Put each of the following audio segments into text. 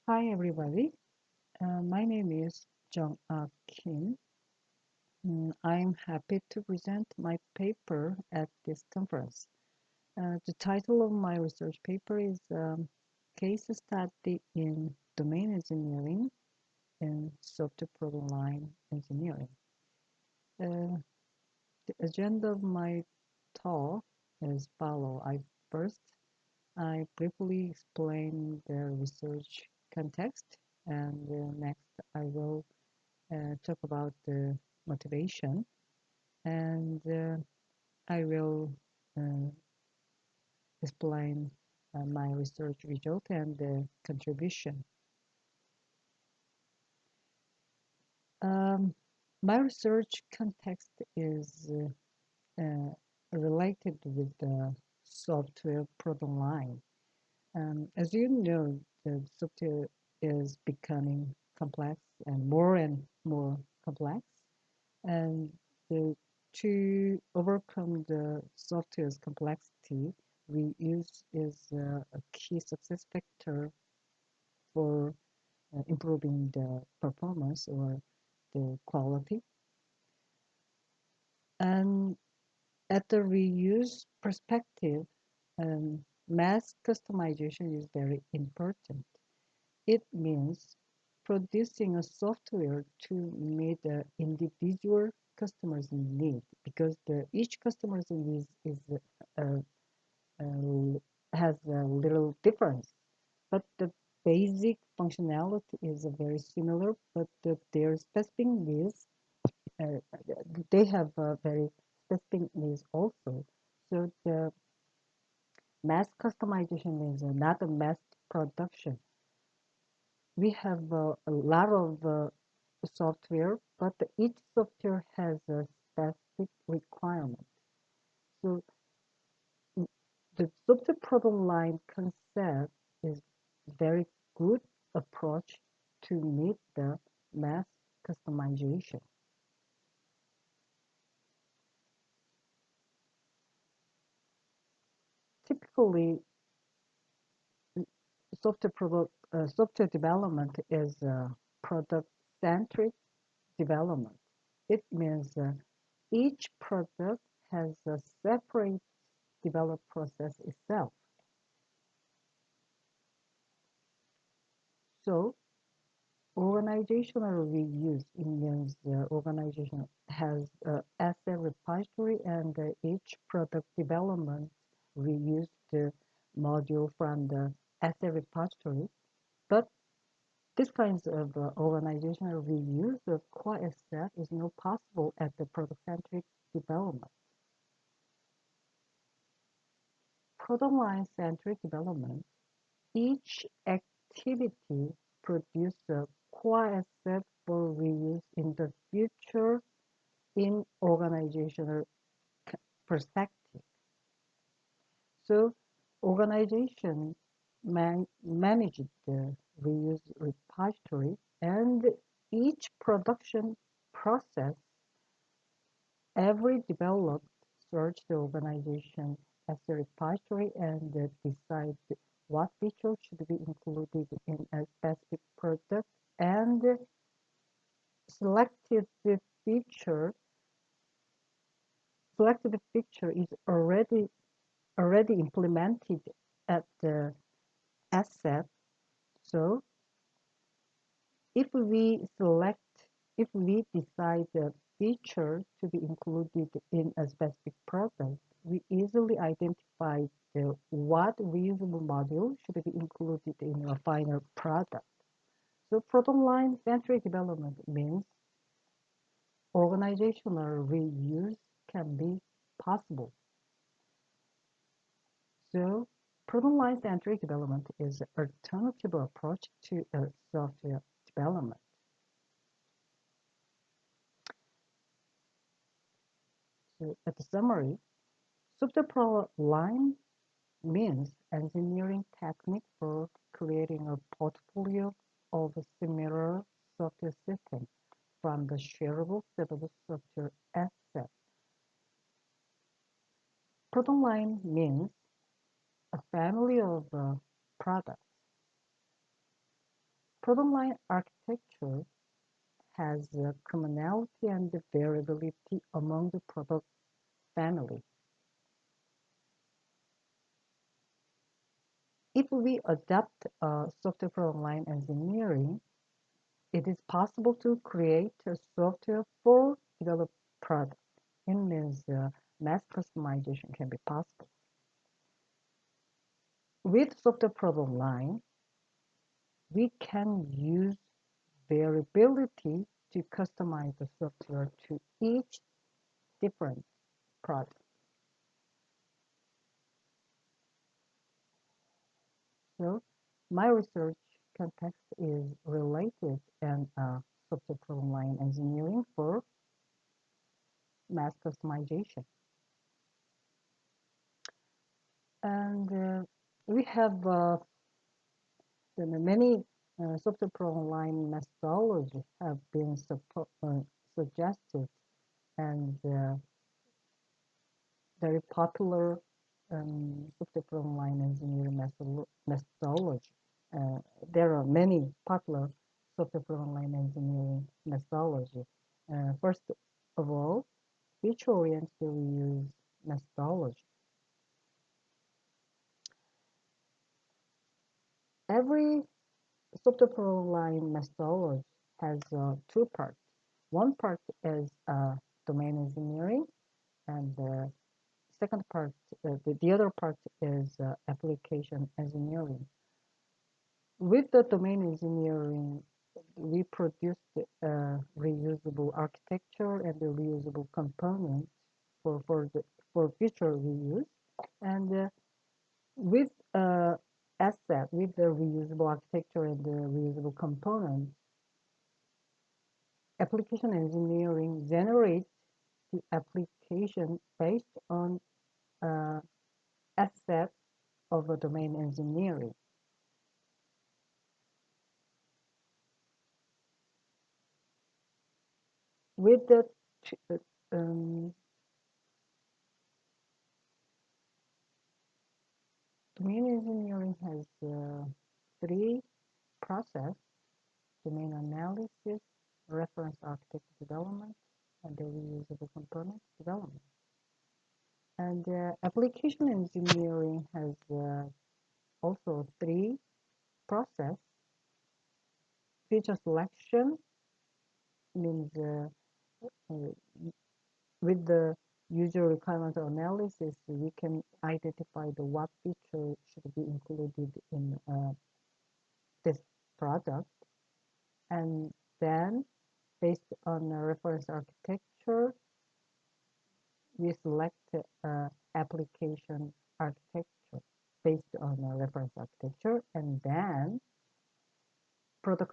Hi, everybody. My name is JeongAh Kim. I'm happy to present my paper at this conference. The title of my research paper is Case Study in Domain Engineering and Software Product Line Engineering. Uh, the agenda of my talk is follow. I briefly explain the research context, and next I will talk about the motivation, and I will uh, explain my research result and the contribution. Um, my research context is related with the software product line. As you know, the software is becoming complex and more complex. And the, to overcome the software's complexity, reuse is a key success factor for improving the performance or the quality. And at the reuse perspective, mass customization is very important. It means producing a software to meet the individual customer's need because each customer's needs is uh, uh, has a little difference, but the basic functionality is very similar, but their specific needs uh, they have very specific needs also. So the mass customization is not a mass production. We have a lot of software, but each software has a specific requirement. So the software product line concept is very good approach to meet the mass customization. Typically, software development is product-centric development. It means each product has a separate develop process itself. So organizational reuse means the organization has asset repository and each product development reuse the module from the asset repository. But this kinds of organizational reuse of core asset is not possible at the product-centric development. Product line-centric development, each activity produces a core asset for reuse in the future in organizational perspective. So organization manage the reuse repository and each production process, every developed search the organization as a repository and decide what features should be included in a specific product and selected the feature selected feature is already implemented at the asset. So if we select, if we decide the feature to be included in a specific product, we easily identify what reusable module should be included in a final product. So product line centric development means organizational reuse can be possible. So product line centric development is an alternative approach to software development. So at the summary, software product line means engineering technique for creating a portfolio of similar software systems from the shareable servable software asset. Product line means a family of products. Product line architecture has commonality and variability among the product family. If we adopt software product line engineering, it is possible to create a software for developed product. It means mass customization can be possible. With software product line, we can use variability to customize the software to each different product. So my research context is related and software product line engineering for mass customization. And we have many software product line methodology have been suggested and very popular software product line engineering methodology. There are many popular software product line engineering methodology. First of all, feature-oriented reuse methodology. Every software product line methodology has two parts. One part is domain engineering, and the second part, the other part is application engineering. With the domain engineering, we produced reusable architecture and the reusable components for future reuse. And with with the reusable architecture and the reusable components, application engineering generates the application based on asset of a domain engineering. With the domain engineering has three processes: domain analysis, reference architecture development, and the reusable component development. And application engineering has also three processes. Feature selection means with the user requirement analysis, we can identify what feature should be included in this product. And then, based on the reference architecture, we select application architecture based on the reference architecture, and then product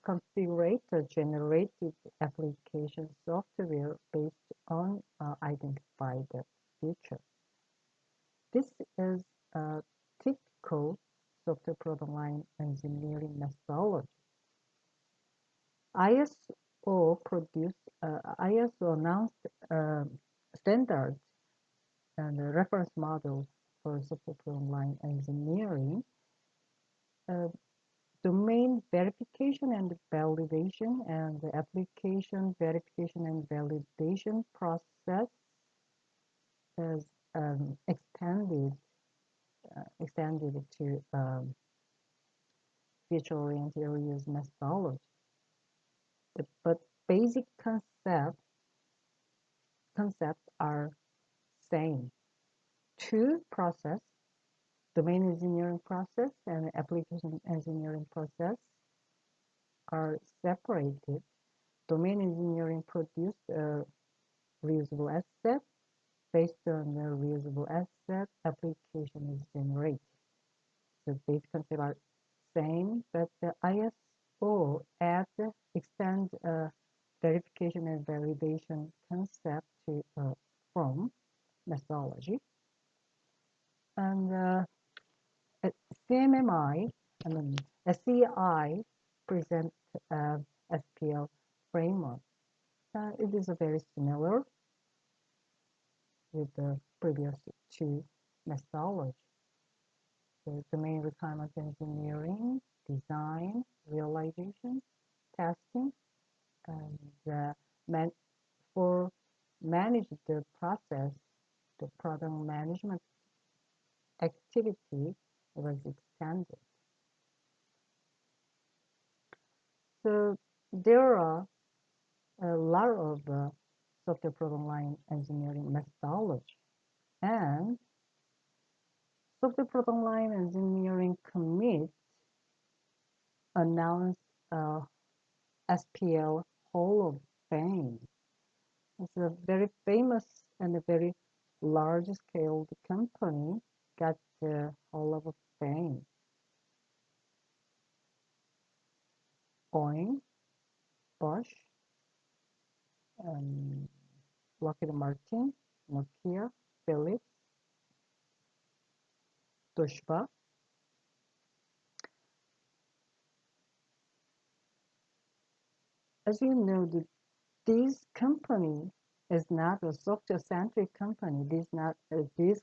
configurator generated application software based on identified feature. This is a typical software product line engineering methodology. ISO announced standards and reference models for software product line engineering. Domain verification and validation and the application verification and validation process is extended to feature-oriented reuse methodology. But basic concepts are same. Two process, domain engineering process and application engineering process, are separated. Domain engineering produced a reusable asset. Based on the reusable asset, application is generated. The basic concepts are same, but the ISO extends verification and validation concept to from methodology. And SCI presents SPL framework. It is very similar with the previous two methodology. So domain requirement engineering, design, realization, testing, and man for manage the process, the product management activity was extended. So there are a lot of software product line engineering methodology, and software product line engineering commit announced SPL Hall of Fame. It's a very famous and a very large-scale company got the Hall of Fame. Boeing, Bosch, um, Lockheed Martin, Nokia, Philips, Toshiba. As you know, this company is not a software-centric company. These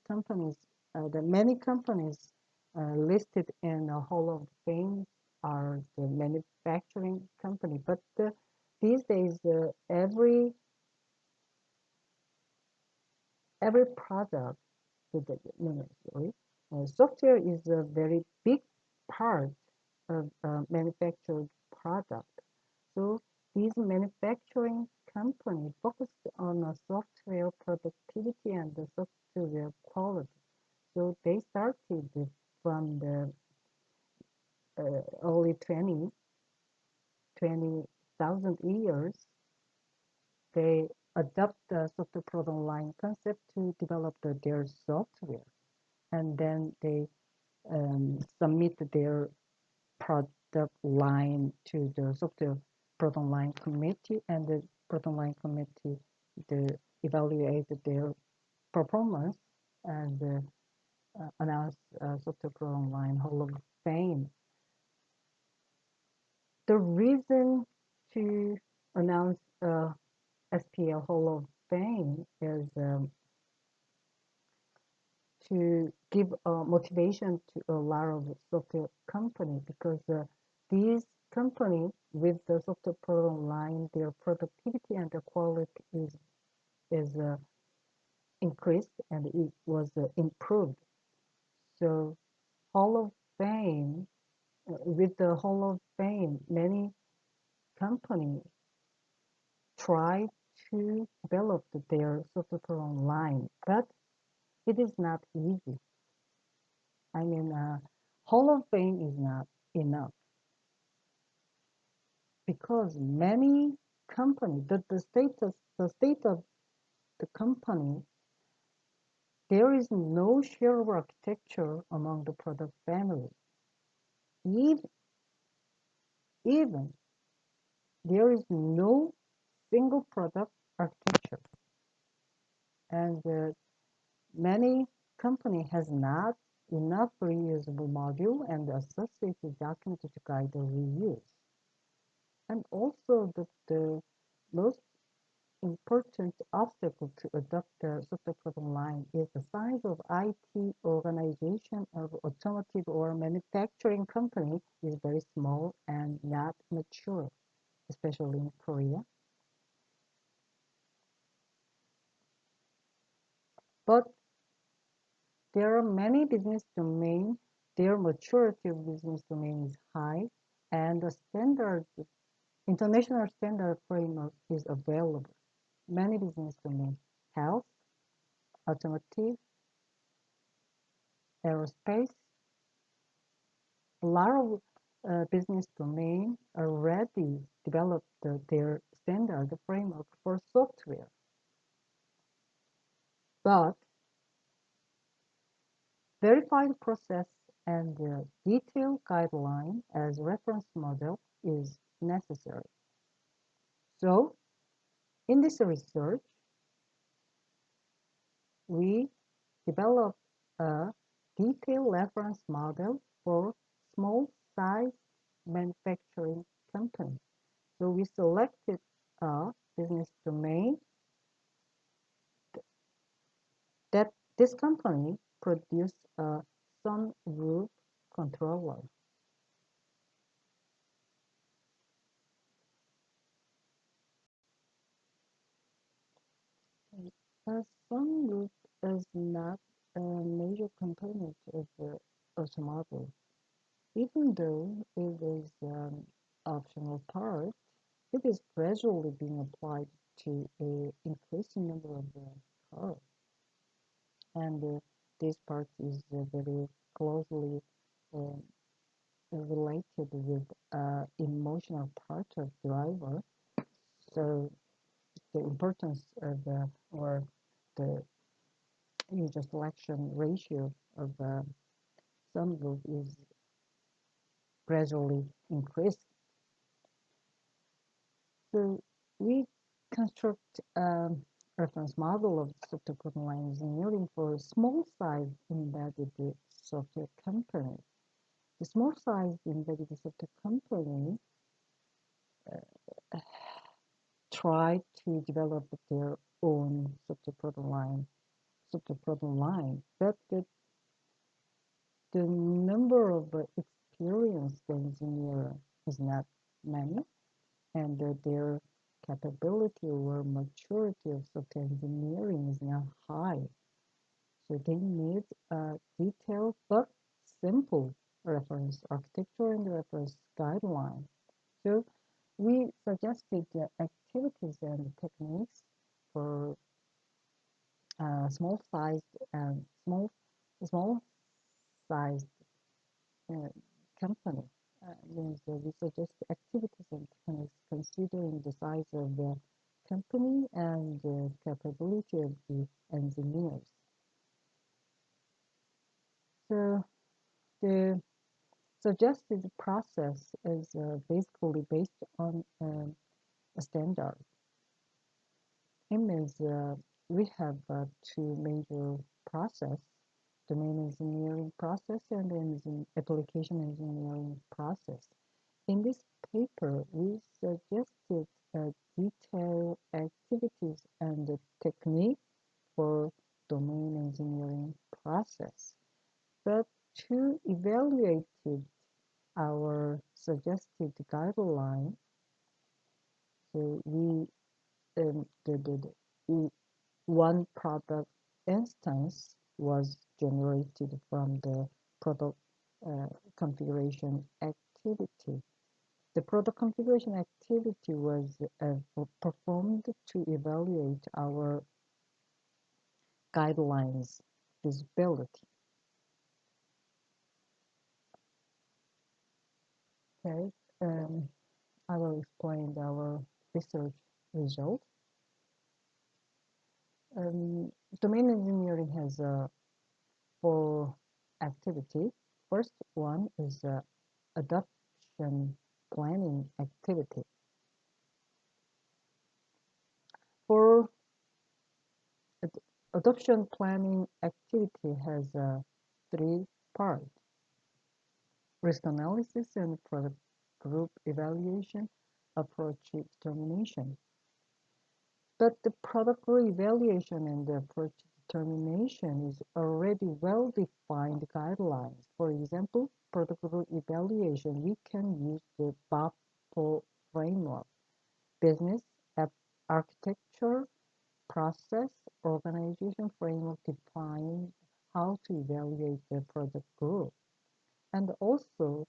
companies, the many companies listed in the Hall of Fame are the manufacturing company. But these days, every product, sorry, software is a very big part of manufactured product. So these manufacturing companies focused on software productivity and the software quality. So they started from the early 20,000 years. They adopt the software product line concept to develop their software. And then they submit their product line to the software product line committee, and the product line committee evaluate their performance and announce software product line Hall of Fame. The reason to announce SPL Hall of Fame is to give motivation to a lot of software companies, because these companies with the software product line, their productivity and the quality is increased and it was improved. So Hall of Fame, with the Hall of Fame, many companies try to develop their software product line, but it is not easy. I mean, Hall of Fame is not enough, because many companies, the state of the company, there is no shared architecture among the product family. Even, even there is no single product architecture, and many company has not enough reusable module and associated document to guide the reuse. And also the most important obstacle to adopt the software product line is the size of IT organization of automotive or manufacturing company is very small and not mature, especially in Korea. But there are many business domains, their maturity of business domain is high, and the international standard framework is available. Many business domains, health, automotive, aerospace, a lot of business domains already developed their standard framework for software. But verified process and detailed guideline as reference model is necessary. So in this research, we developed a detailed reference model for small size manufacturing company. So we selected a business domain that this company produced a sunroof controller. A sunroof is not a major component of the automobile, even though it is an optional part. It is gradually being applied to an increasing number of cars, and this part is very closely uh, related with emotional part of driver. So the importance of or the user selection ratio of sunroof is gradually increased. So we construct a reference model of software program line engineering for small-sized embedded software company. The small-sized embedded software company try to develop their own software program line, but the number of experienced engineer is not many, and their capability or maturity of software engineering is not high. So they need a detailed but simple reference architecture and reference guideline. So we suggested the activities and techniques for small sized uh, company. Means we suggest activities and techniques considering the size of the company and the capability of the engineers. So the suggested process is basically based on a standard. It means we have two major process, domain engineering process and application engineering process. In this paper, we suggested detailed activities and the technique for domain engineering process. But to evaluate our suggested guideline, so we one product instance was generated from the product configuration activity. The product configuration activity was performed to evaluate our guidelines feasibility. Okay, I will explain our research result. Um, Domain engineering has four activity. First one is adoption planning activity. For adoption planning activity has three parts: risk analysis and product group evaluation, approach determination. But the product group evaluation and the approach determination is already well-defined guidelines. For example, product group evaluation, we can use the BOP framework: business, architecture, process, organization framework define how to evaluate the product group. And also,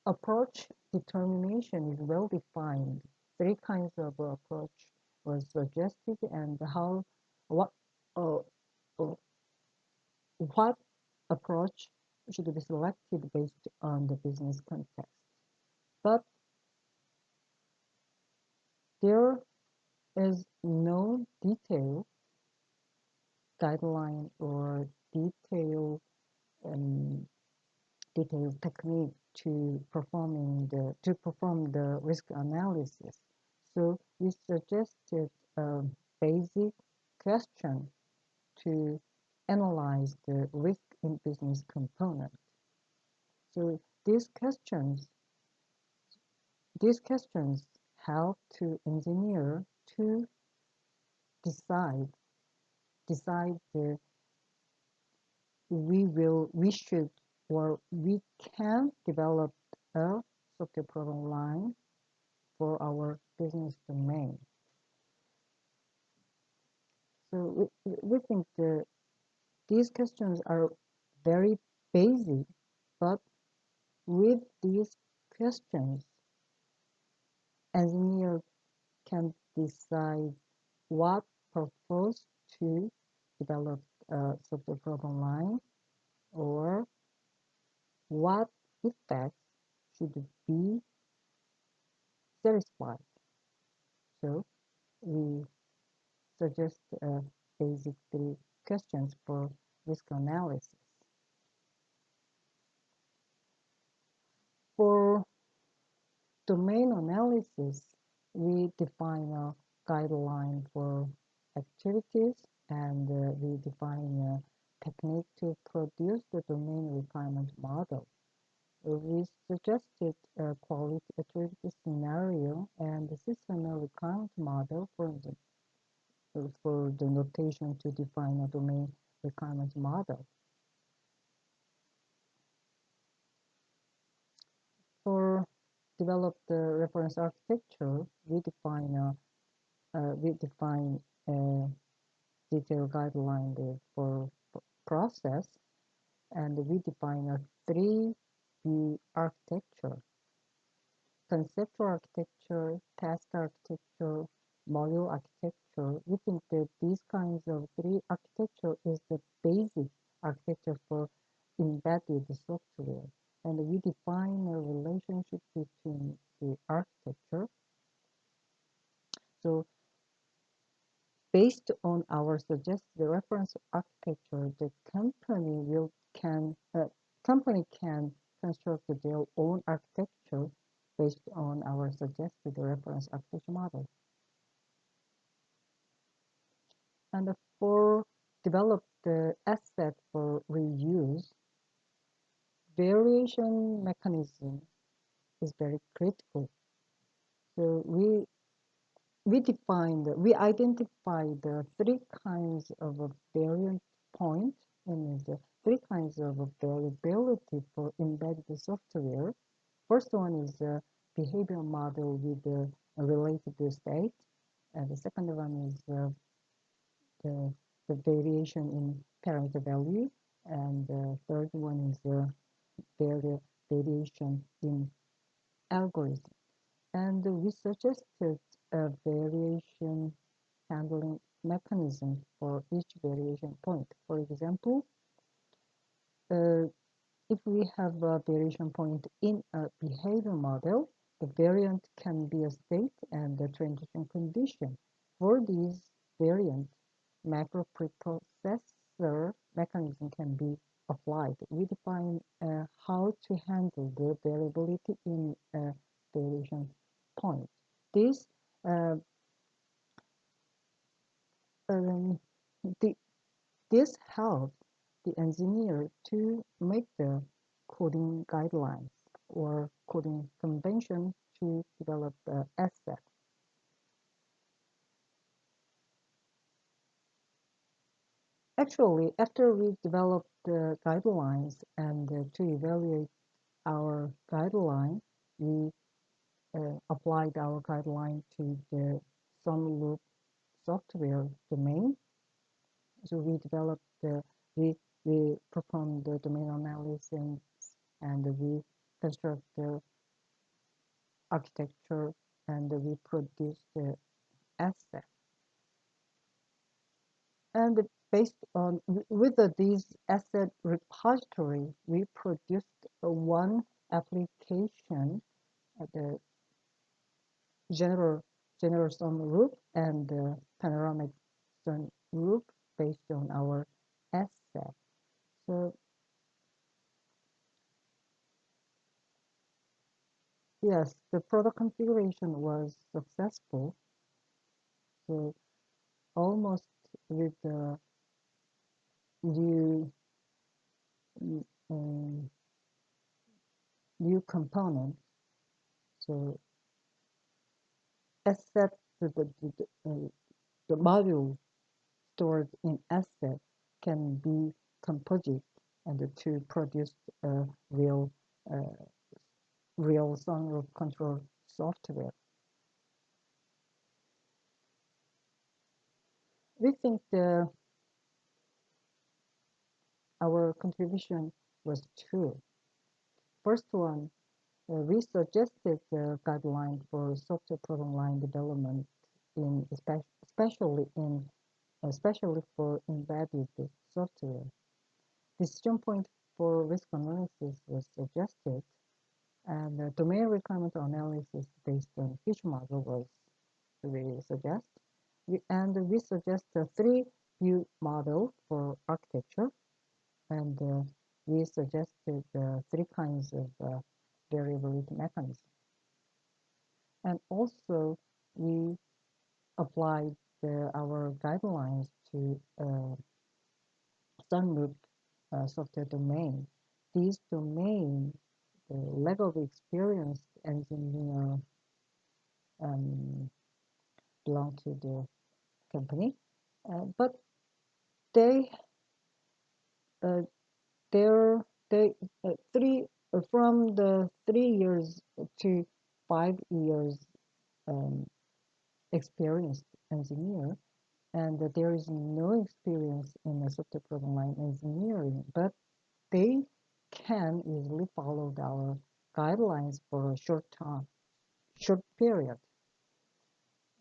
approach determination is well defined. Three kinds of approach was suggested, and what uh, uh, what approach should be selected based on the business context. But there is no guideline or um, detailed technique to perform the risk analysis. So we suggested a basic question to analyze the risk in business component. So these questions help to engineer to decide decide we should, or we can develop a software program line for our business domain. So we think these questions are very basic, but with these questions, engineer can decide what purpose to develop a software program line, or what effects should be satisfied. So we suggest basic three questions for risk analysis. For domain analysis, we define a guideline for activities, and we define a technique to produce the domain requirement model. We suggested a quality attribute scenario and the system requirement model for the notation to define a domain requirement model. For develop the reference architecture, we define a detailed guideline for process, and we define a 3B architecture: conceptual architecture, task architecture, module architecture. We think that these kinds of three architecture is the basic architecture for embedded software. And we define a relationship between the architecture. So based on our suggested reference architecture, the company can construct their own architecture based on our suggested reference architecture model. And for develop the asset for reuse, variation mechanism is very critical. So we identify the three kinds of a variant point, and the three kinds of variability for embedded software. First one is a behavior model with a related state, and the second one is the variation in parameter value, and the third one is the variation in algorithm. And we suggested a variation handling mechanism for each variation point. For example, if we have a variation point in a behavior model, the variant can be a state and a transition condition. For these variants, macro preprocessor mechanism can be applied. We define how to handle the variability in a variation point. This um, this helps the engineer to make the coding guidelines or coding convention to develop the asset. Actually, after we develop the guidelines and to evaluate our guideline, we applied our guideline to the some loop software domain. So we developed we performed the domain analysis, and we construct the architecture, and we produce the asset. And based on with these asset repository, we produced one application, the general sum group and the panoramic sum group based on our asset. So yes, the product configuration was successful. So almost with the new um, new component. So asset the module stored in asset can be composite and to produce uh, real uh, real sunroof control software. We think our contribution was two. First one, we suggested the guideline for software product line development in especially for embedded software. Decision point for risk analysis was suggested, and domain requirement analysis based on feature model was we suggest. We suggest a three-view model for architecture, and we suggested three kinds of variability mechanism. And also, we applied our guidelines to sunroof software domain. These domain, the level of experienced engineer um, belong to the company, but they uh, they're they three from the 3 years to 5 years um, experienced engineer, and there is no experience in a software program line engineering, but they can easily follow our guidelines for a short period.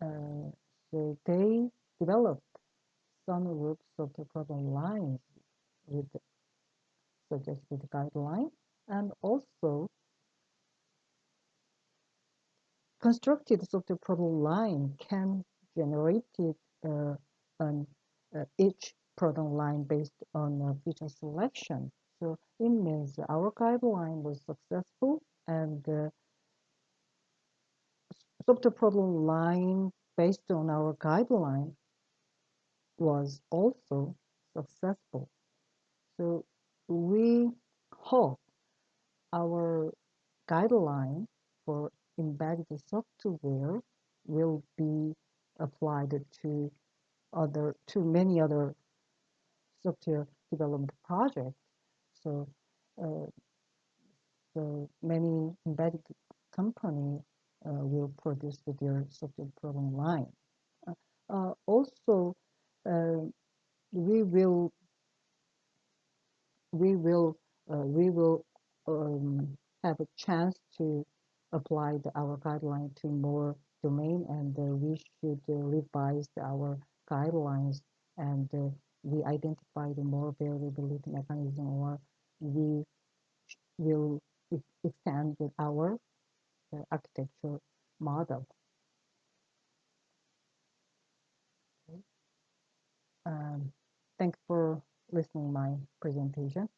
Uh, so they developed some groups of the program lines with suggested guideline, and also constructed software product line can generate an each product line based on feature selection. So it means our guideline was successful, and software product line based on our guideline was also successful. So we hope our guideline for embedded software will be applied to many other software development projects. So, uh, so many embedded company will produce their software program line. Also, uh, we will we will we will have a chance to apply our guideline to more domain, and we should revise our guidelines, and we identify the more variability mechanism, or we will extend our architecture model. Okay. Thanks for listening my presentation.